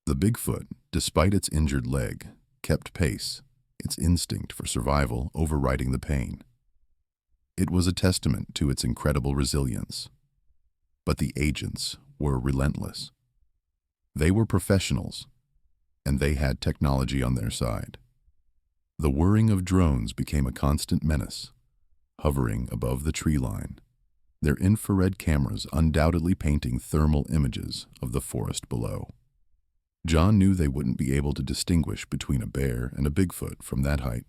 [SPEAKER 1] The Bigfoot, despite its injured leg, kept pace, its instinct for survival overriding the pain. It was a testament to its incredible resilience. But the agents were relentless. They were professionals, and they had technology on their side. The whirring of drones became a constant menace, hovering above the tree line, their infrared cameras undoubtedly painting thermal images of the forest below. John knew they wouldn't be able to distinguish between a bear and a Bigfoot from that height,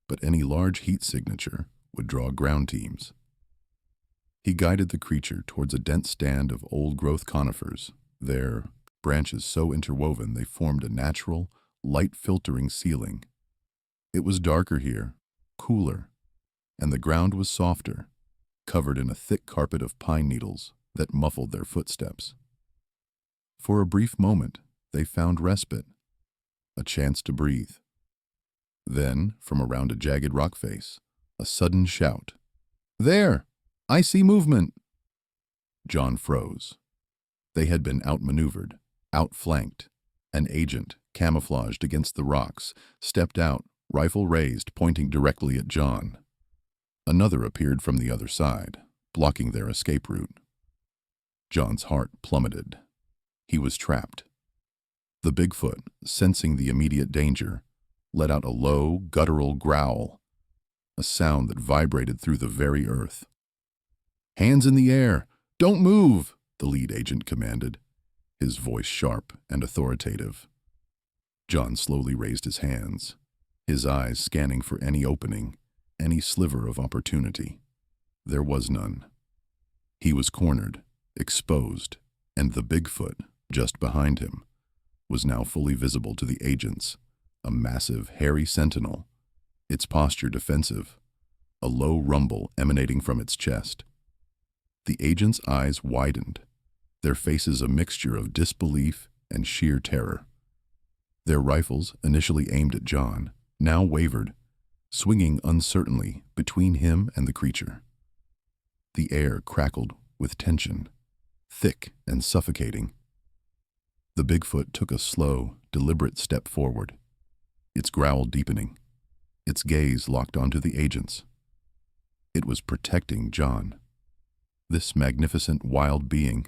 [SPEAKER 1] but any large heat signature would draw ground teams. He guided the creature towards a dense stand of old-growth conifers, their branches so interwoven they formed a natural, light-filtering ceiling. It was darker here, cooler, and the ground was softer, covered in a thick carpet of pine needles that muffled their footsteps. For a brief moment, they found respite, a chance to breathe. Then, from around a jagged rock face, a sudden shout. "There! I see movement!" John froze. They had been outmaneuvered, outflanked. An agent, camouflaged against the rocks, stepped out, rifle raised, pointing directly at John. Another appeared from the other side, blocking their escape route. John's heart plummeted. He was trapped. The Bigfoot, sensing the immediate danger, let out a low, guttural growl, a sound that vibrated through the very earth. "Hands in the air! Don't move!" the lead agent commanded, his voice sharp and authoritative. John slowly raised his hands, his eyes scanning for any opening, any sliver of opportunity. There was none. He was cornered, exposed, and the Bigfoot, just behind him, was now fully visible to the agents, a massive, hairy sentinel, its posture defensive, a low rumble emanating from its chest. The agents' eyes widened, their faces a mixture of disbelief and sheer terror. Their rifles, initially aimed at John, now wavered, swinging uncertainly between him and the creature. The air crackled with tension, thick and suffocating. The Bigfoot took a slow, deliberate step forward, its growl deepening, its gaze locked onto the agents. It was protecting John. This magnificent wild being,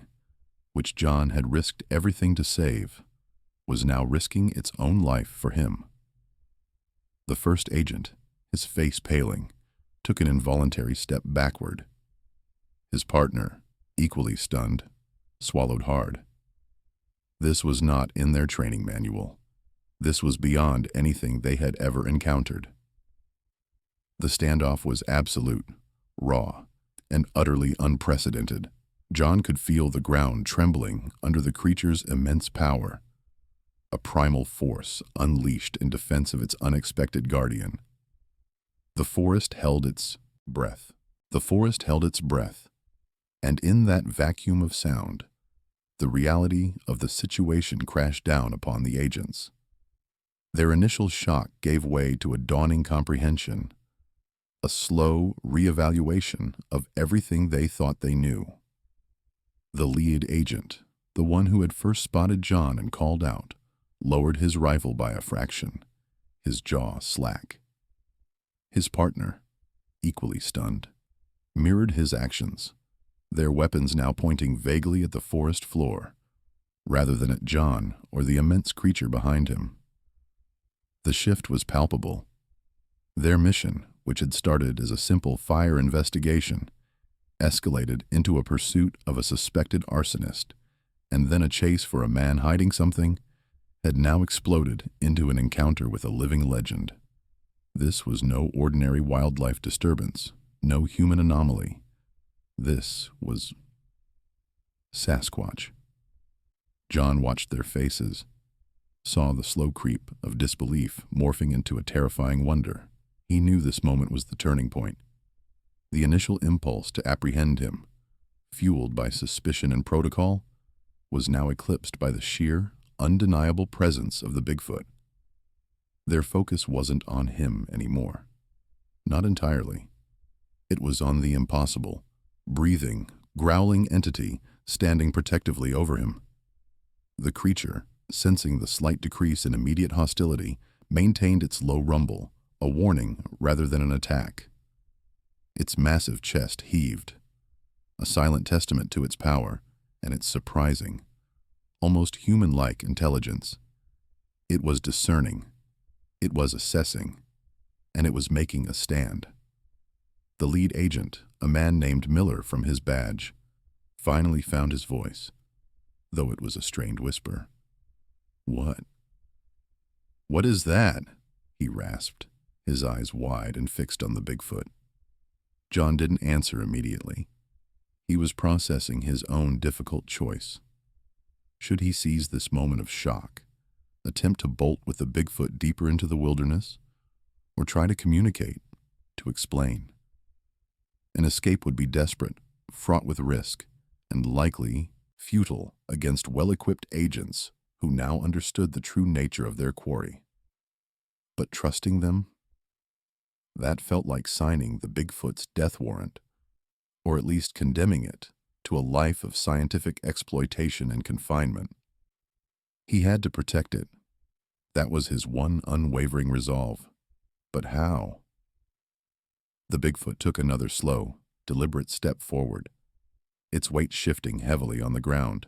[SPEAKER 1] which John had risked everything to save, was now risking its own life for him. The first agent, his face paling, took an involuntary step backward. His partner, equally stunned, swallowed hard. This was not in their training manual. This was beyond anything they had ever encountered. The standoff was absolute, raw, and utterly unprecedented. John could feel the ground trembling under the creature's immense power, a primal force unleashed in defense of its unexpected guardian. The forest held its breath. The forest held its breath, and in that vacuum of sound, the reality of the situation crashed down upon the agents. Their initial shock gave way to a dawning comprehension, a slow reevaluation of everything they thought they knew. The lead agent, the one who had first spotted John and called out, lowered his rifle by a fraction, his jaw slack. His partner, equally stunned, mirrored his actions, their weapons now pointing vaguely at the forest floor, rather than at John or the immense creature behind him. The shift was palpable. Their mission, which had started as a simple fire investigation, escalated into a pursuit of a suspected arsonist, and then a chase for a man hiding something, had now exploded into an encounter with a living legend. This was no ordinary wildlife disturbance, no human anomaly. This was Sasquatch. John watched their faces, saw the slow creep of disbelief morphing into a terrifying wonder. He knew this moment was the turning point. The initial impulse to apprehend him, fueled by suspicion and protocol, was now eclipsed by the sheer, undeniable presence of the Bigfoot. Their focus wasn't on him anymore. Not entirely. It was on the impossible, breathing, growling entity standing protectively over him. The creature, sensing the slight decrease in immediate hostility, maintained its low rumble, a warning rather than an attack. Its massive chest heaved, a silent testament to its power and its surprising, almost human-like intelligence. It was discerning, it was assessing, and it was making a stand. The lead agent, a man named Miller from his badge, finally found his voice, though it was a strained whisper. "What? What is that?" he rasped, his eyes wide and fixed on the Bigfoot. John didn't answer immediately. He was processing his own difficult choice. Should he seize this moment of shock, attempt to bolt with the Bigfoot deeper into the wilderness, or try to communicate, to explain? An escape would be desperate, fraught with risk, and likely futile against well-equipped agents who now understood the true nature of their quarry. But trusting them? That felt like signing the Bigfoot's death warrant, or at least condemning it to a life of scientific exploitation and confinement. He had to protect it. That was his one unwavering resolve. But how? The Bigfoot took another slow, deliberate step forward, its weight shifting heavily on the ground.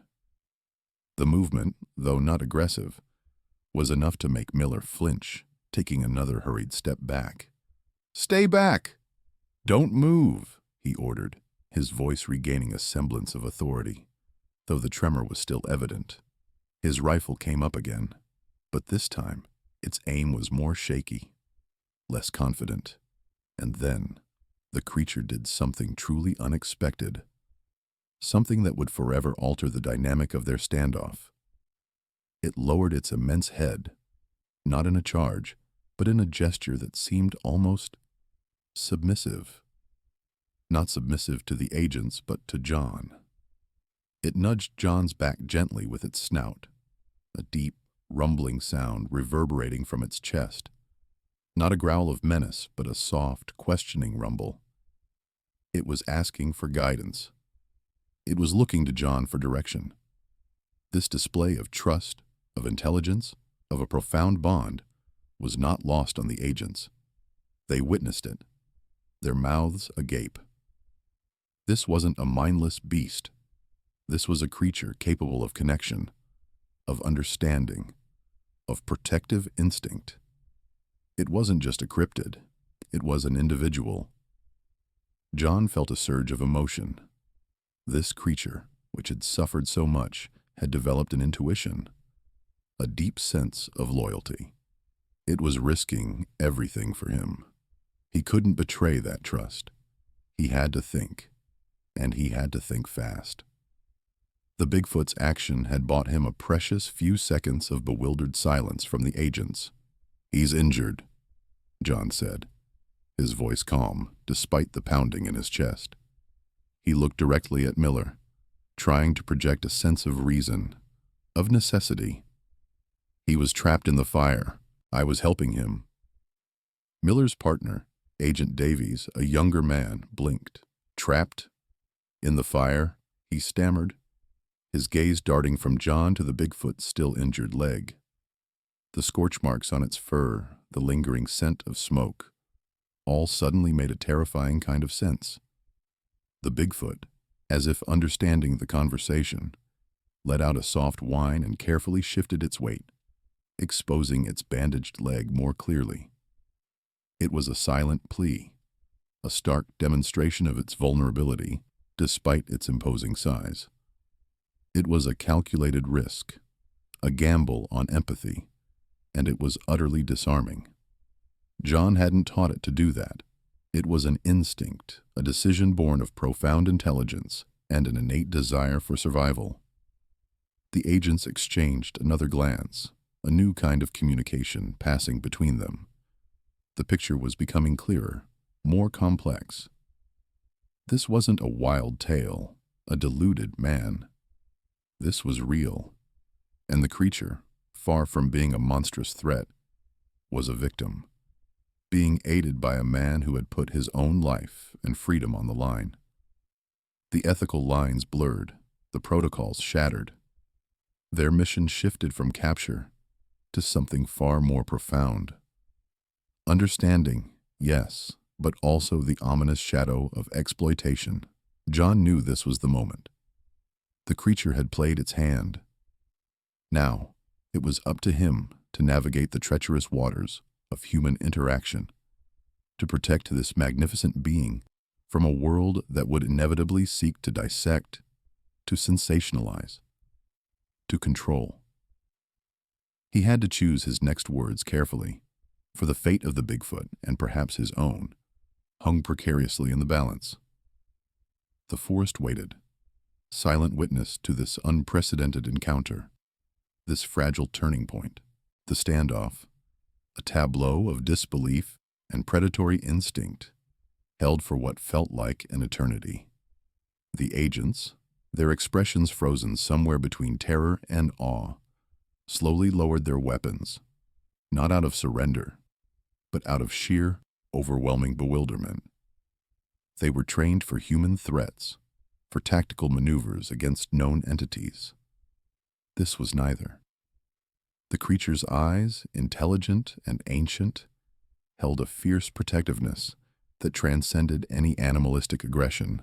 [SPEAKER 1] The movement, though not aggressive, was enough to make Miller flinch, taking another hurried step back. "Stay back! Don't move," he ordered, his voice regaining a semblance of authority, though the tremor was still evident. His rifle came up again, but this time its aim was more shaky, less confident. And then the creature did something truly unexpected, something that would forever alter the dynamic of their standoff. It lowered its immense head, not in a charge, but in a gesture that seemed almost submissive. Not submissive to the agents, but to John. It nudged John's back gently with its snout, a deep, rumbling sound reverberating from its chest. Not a growl of menace, but a soft, questioning rumble. It was asking for guidance. It was looking to John for direction. This display of trust, of intelligence, of a profound bond, was not lost on the agents. They witnessed it, their mouths agape. This wasn't a mindless beast. This was a creature capable of connection, of understanding, of protective instinct. It wasn't just a cryptid, it was an individual. John felt a surge of emotion. This creature, which had suffered so much, had developed an intuition, a deep sense of loyalty. It was risking everything for him. He couldn't betray that trust. He had to think, and he had to think fast. The Bigfoot's action had bought him a precious few seconds of bewildered silence from the agents. "He's injured," John said, his voice calm despite the pounding in his chest. He looked directly at Miller, trying to project a sense of reason, of necessity. "He was trapped in the fire. I was helping him." Miller's partner, Agent Davies, a younger man, blinked. "Trapped? In the fire?" he stammered, his gaze darting from John to the Bigfoot's still injured leg. The scorch marks on its fur, the lingering scent of smoke, all suddenly made a terrifying kind of sense. The Bigfoot, as if understanding the conversation, let out a soft whine and carefully shifted its weight, exposing its bandaged leg more clearly. It was a silent plea, a stark demonstration of its vulnerability, despite its imposing size. It was a calculated risk, a gamble on empathy, and it was utterly disarming. John hadn't taught it to do that. It was an instinct, a decision born of profound intelligence and an innate desire for survival. The agents exchanged another glance, a new kind of communication passing between them. The picture was becoming clearer, more complex. This wasn't a wild tale, a deluded man. This was real, and the creature, far from being a monstrous threat, was a victim, being aided by a man who had put his own life and freedom on the line. The ethical lines blurred, the protocols shattered. Their mission shifted from capture to something far more profound. Understanding, yes, but also the ominous shadow of exploitation. John knew this was the moment. The creature had played its hand. Now, it was up to him to navigate the treacherous waters of human interaction, to protect this magnificent being from a world that would inevitably seek to dissect, to sensationalize, to control. He had to choose his next words carefully, for the fate of the Bigfoot, and perhaps his own, hung precariously in the balance. The forest waited, silent witness to this unprecedented encounter, this fragile turning point, the standoff, a tableau of disbelief and predatory instinct, held for what felt like an eternity. The agents, their expressions frozen somewhere between terror and awe, slowly lowered their weapons, not out of surrender, but out of sheer, overwhelming bewilderment. They were trained for human threats, for tactical maneuvers against known entities. This was neither. The creature's eyes, intelligent and ancient, held a fierce protectiveness that transcended any animalistic aggression,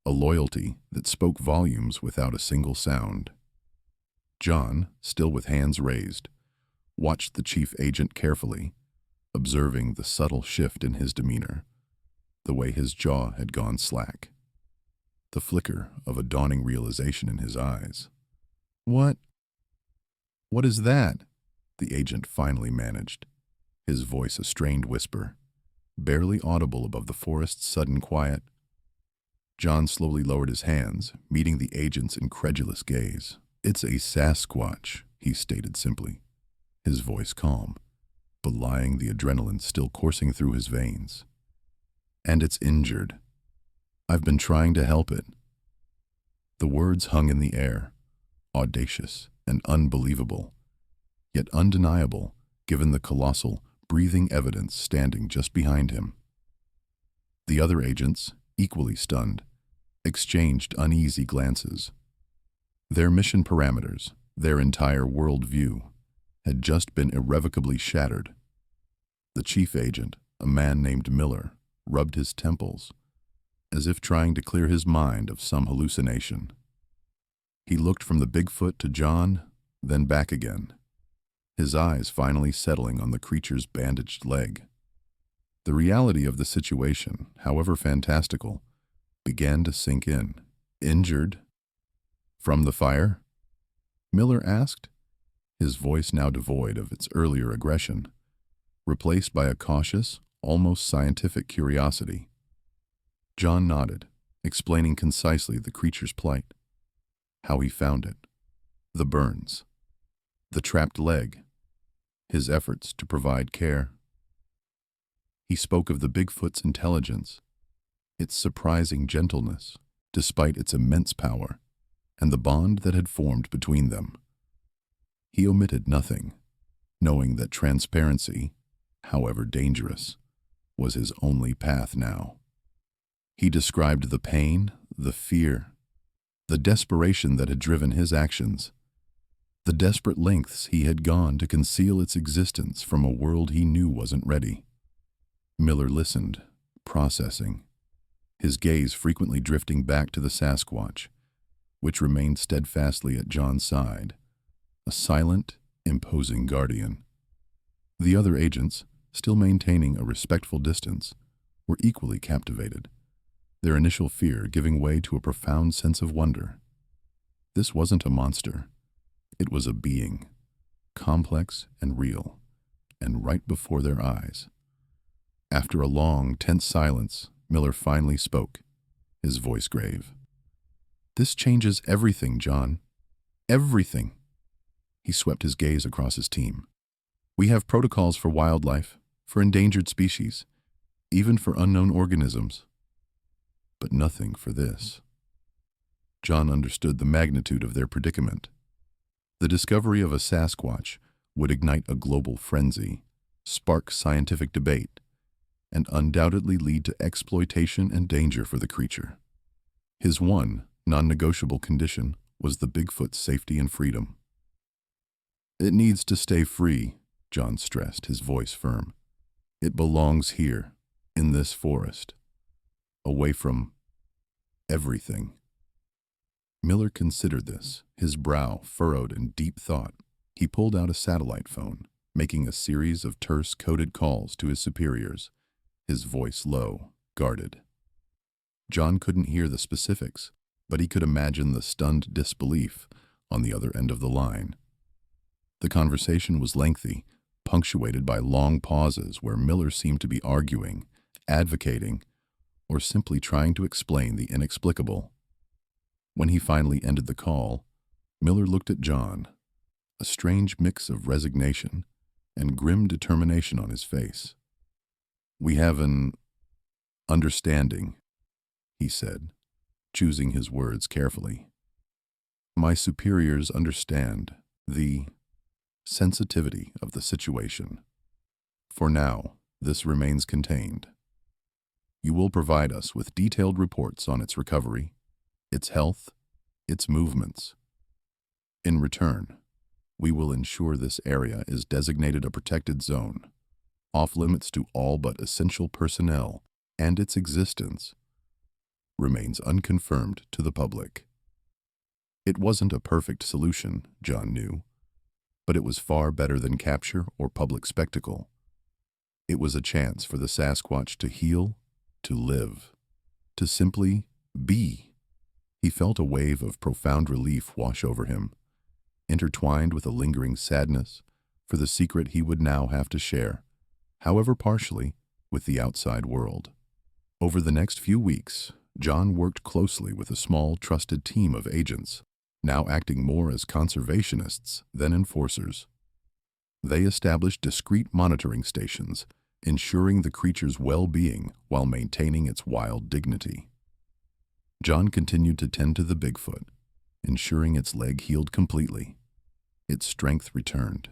[SPEAKER 1] a loyalty that spoke volumes without a single sound. John, still with hands raised, watched the chief agent carefully, observing the subtle shift in his demeanor, the way his jaw had gone slack, the flicker of a dawning realization in his eyes. What is that?" the agent finally managed, his voice a strained whisper, barely audible above the forest's sudden quiet. John slowly lowered his hands, meeting the agent's incredulous gaze. "It's a Sasquatch," he stated simply, his voice calm, belying the adrenaline still coursing through his veins. "And it's injured. I've been trying to help it." The words hung in the air, audacious and unbelievable, yet undeniable given the colossal, breathing evidence standing just behind him. The other agents, equally stunned, exchanged uneasy glances. Their mission parameters, their entire worldview, had just been irrevocably shattered. The chief agent, a man named Miller, rubbed his temples, as if trying to clear his mind of some hallucination. He looked from the Bigfoot to John, then back again, his eyes finally settling on the creature's bandaged leg. The reality of the situation, however fantastical, began to sink in. "Injured? From the fire?" Miller asked, his voice now devoid of its earlier aggression, replaced by a cautious, almost scientific curiosity. John nodded, explaining concisely the creature's plight, how he found it, the burns, the trapped leg, his efforts to provide care. He spoke of the Bigfoot's intelligence, its surprising gentleness, despite its immense power, and the bond that had formed between them. He omitted nothing, knowing that transparency, however dangerous, was his only path now. He described the pain, the fear, the desperation that had driven his actions, the desperate lengths he had gone to conceal its existence from a world he knew wasn't ready. Miller listened, processing, his gaze frequently drifting back to the Sasquatch, which remained steadfastly at John's side, a silent, imposing guardian. The other agents, still maintaining a respectful distance, were equally captivated, their initial fear giving way to a profound sense of wonder. This wasn't a monster. It was a being, complex and real, and right before their eyes. After a long, tense silence, Miller finally spoke, his voice grave. "This changes everything, John. Everything." He swept his gaze across his team. "We have protocols for wildlife, for endangered species, even for unknown organisms. But nothing for this." John understood the magnitude of their predicament. The discovery of a Sasquatch would ignite a global frenzy, spark scientific debate, and undoubtedly lead to exploitation and danger for the creature. His one, non-negotiable condition was the Bigfoot's safety and freedom. "It needs to stay free," John stressed, his voice firm. "It belongs here, in this forest, away from everything." Miller considered this, his brow furrowed in deep thought. He pulled out a satellite phone, making a series of terse, coded calls to his superiors, his voice low, guarded. John couldn't hear the specifics, but he could imagine the stunned disbelief on the other end of the line. The conversation was lengthy, punctuated by long pauses where Miller seemed to be arguing, advocating, or simply trying to explain the inexplicable. When he finally ended the call, Miller looked at John, a strange mix of resignation and grim determination on his face. "We have an understanding," he said, choosing his words carefully. "My superiors understand the sensitivity of the situation. For now, this remains contained. You will provide us with detailed reports on its recovery, its health, its movements. In return, we will ensure this area is designated a protected zone, off limits to all but essential personnel, and its existence remains unconfirmed to the public." It wasn't a perfect solution, John knew, but it was far better than capture or public spectacle. It was a chance for the Sasquatch to heal, to live, to simply be. He felt a wave of profound relief wash over him, intertwined with a lingering sadness for the secret he would now have to share, however partially, with the outside world. Over the next few weeks, John worked closely with a small, trusted team of agents, now acting more as conservationists than enforcers. They established discreet monitoring stations, ensuring the creature's well-being while maintaining its wild dignity. John continued to tend to the Bigfoot, ensuring its leg healed completely. Its strength returned.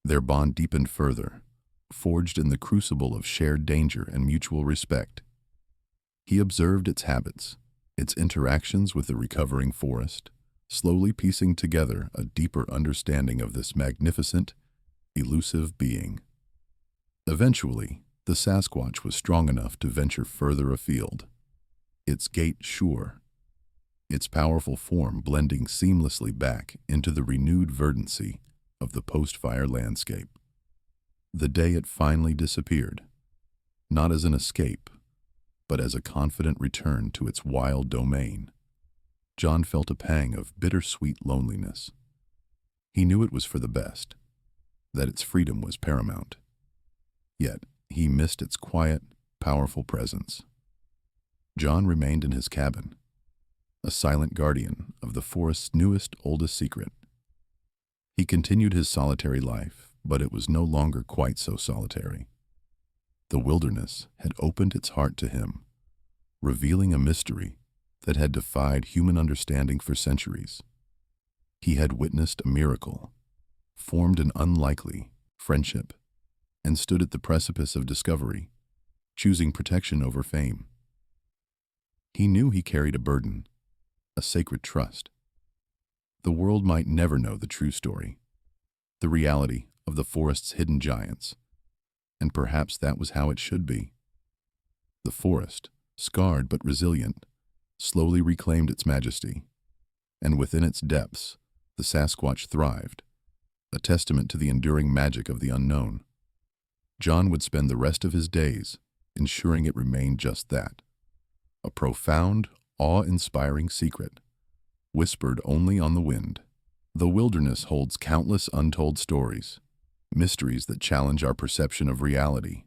[SPEAKER 1] Their bond deepened further, forged in the crucible of shared danger and mutual respect. He observed its habits, its interactions with the recovering forest, slowly piecing together a deeper understanding of this magnificent, elusive being. Eventually, the Sasquatch was strong enough to venture further afield, its gait sure, its powerful form blending seamlessly back into the renewed verdancy of the post-fire landscape. The day it finally disappeared, not as an escape, but as a confident return to its wild domain, John felt a pang of bittersweet loneliness. He knew it was for the best, that its freedom was paramount. Yet he missed its quiet, powerful presence. John remained in his cabin, a silent guardian of the forest's newest, oldest secret. He continued his solitary life, but it was no longer quite so solitary. The wilderness had opened its heart to him, revealing a mystery that had defied human understanding for centuries. He had witnessed a miracle, formed an unlikely friendship, and stood at the precipice of discovery, choosing protection over fame. He knew he carried a burden, a sacred trust. the world might never know the true story, the reality of the forest's hidden giants. And perhaps that was how it should be. The forest, scarred but resilient, slowly reclaimed its majesty, and within its depths, the Sasquatch thrived, a testament to the enduring magic of the unknown. John would spend the rest of his days ensuring it remained just that, a profound, awe-inspiring secret, whispered only on the wind. The wilderness holds countless untold stories, mysteries that challenge our perception of reality,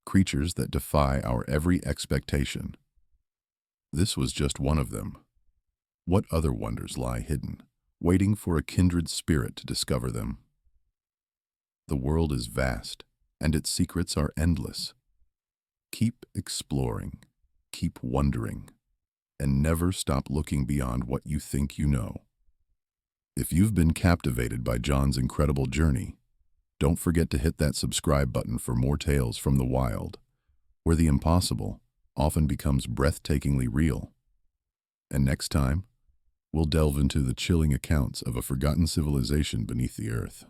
[SPEAKER 1] creatures that defy our every expectation. This was just one of them. What other wonders lie hidden, waiting for a kindred spirit to discover them? The world is vast, and its secrets are endless. Keep exploring, keep wondering, and never stop looking beyond what you think you know. If you've been captivated by John's incredible journey, don't forget to hit that subscribe button for more tales from the wild, where the impossible often becomes breathtakingly real. And next time, we'll delve into the chilling accounts of a forgotten civilization beneath the earth.